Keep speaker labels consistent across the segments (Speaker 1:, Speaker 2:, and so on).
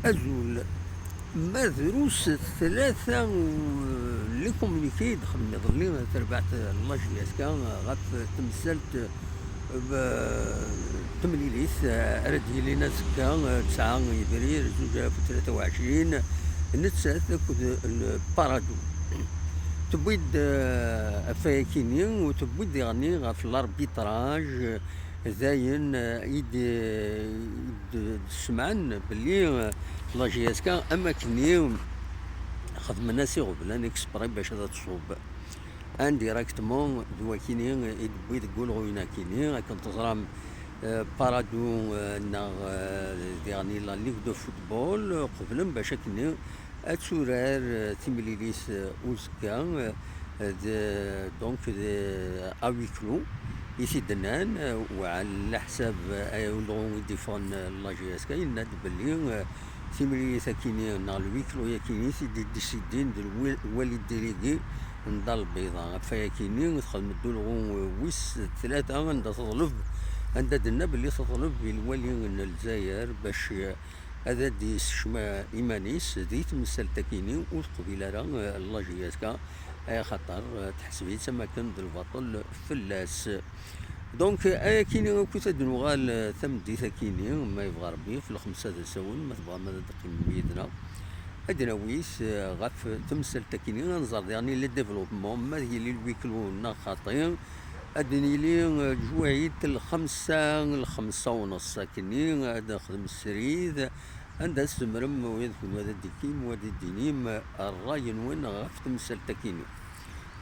Speaker 1: أزول ما دروس ثلاثة اللي كومونيكي دخلني ظلي تربعت الله جياسكا غاف تمثلت تمليليث أردي لينا زكا 9 إبريل 2023 نتسات البارادو تبويد افاكيني وتبويد يعني غاف الاربيتراج زاين سمعن باللي لا جي اس كا اماكني خدمنا سي غبلان اكسبري باش هذا تصوب ان ديريكتمون دواكيني يدبوي تقول غوينا كيني كنت تزرام بارادو نا يعني لا ليغ دو فوتبول قبل باش كني اتسورار تيمليليس اوزكا دونك اوي كلو يسيدنان وعلى حساب ايولون يديفون لا جي اس كا يناد باللي تيمليليس كيني نا الوي كلو يكيني سيدي ديسيدين والي ديليغي نضال البيضاء فيا كيني تخدم الدولغون ويس ثلاثة عندها تطلب عندها دنا باللي تطلب الوالي من الجزائر باش هذا دي شما إيمانيس دي تمثل تكيني وتقبيل راه الله جياسكا أي خطر تحسبي تما كان البطل فلاس دونك أي كيني كنت نغال ثم دي ثكيني ما يبغى ربي في الخمسة سون ما تبغى ما تدقي بيدنا أدناويس غاف تمثل تكيني نظر يعني لي ديفلوبمون ما هي لي الويكلو نا خاطين أدني لي جوايد الخمسة ونص كني هذا خدم السريد عندها استمرم ويدخل هذا الديكيم وهذا الدينيم الراي وين غاف تمثل تكيني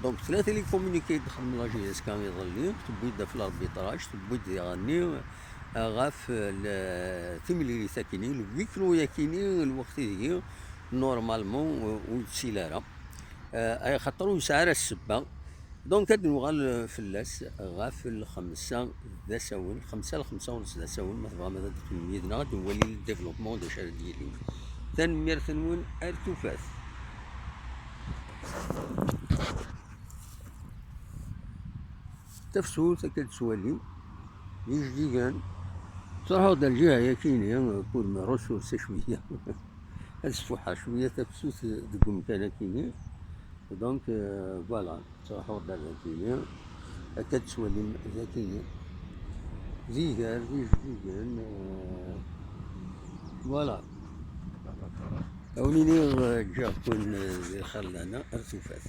Speaker 1: دونك ثلاثة لي كومونيكي دخل من لاجي اس كان يظلي تبويد في الاربيتراج تبويد يغني غاف ثملي ساكنين الويكلو ياكيني الوقت هي نورمالمون وتسيلارا اي خاطر يسعر السبه دونك هاد نوغال فلاس غاف الخمسة ذا ساون الخمسة ونص ذا ساون ما تبغى ماذا دخل ميدنا غادي نولي الديفلوبمون دو شارع ديالي تنمير ثنون ارتفاس تفسول تكاد سوالي يجديان تروحوا دا الجهة يا كيني كل ما رسوس شوية السفوحة شوية تفسوس دقوم كان كيني دونك فوالا تروحوا دا كيني أكاد سوالي ذا كيني زيجار زيجان فوالا أوليني جا كون خلانا ارتفاس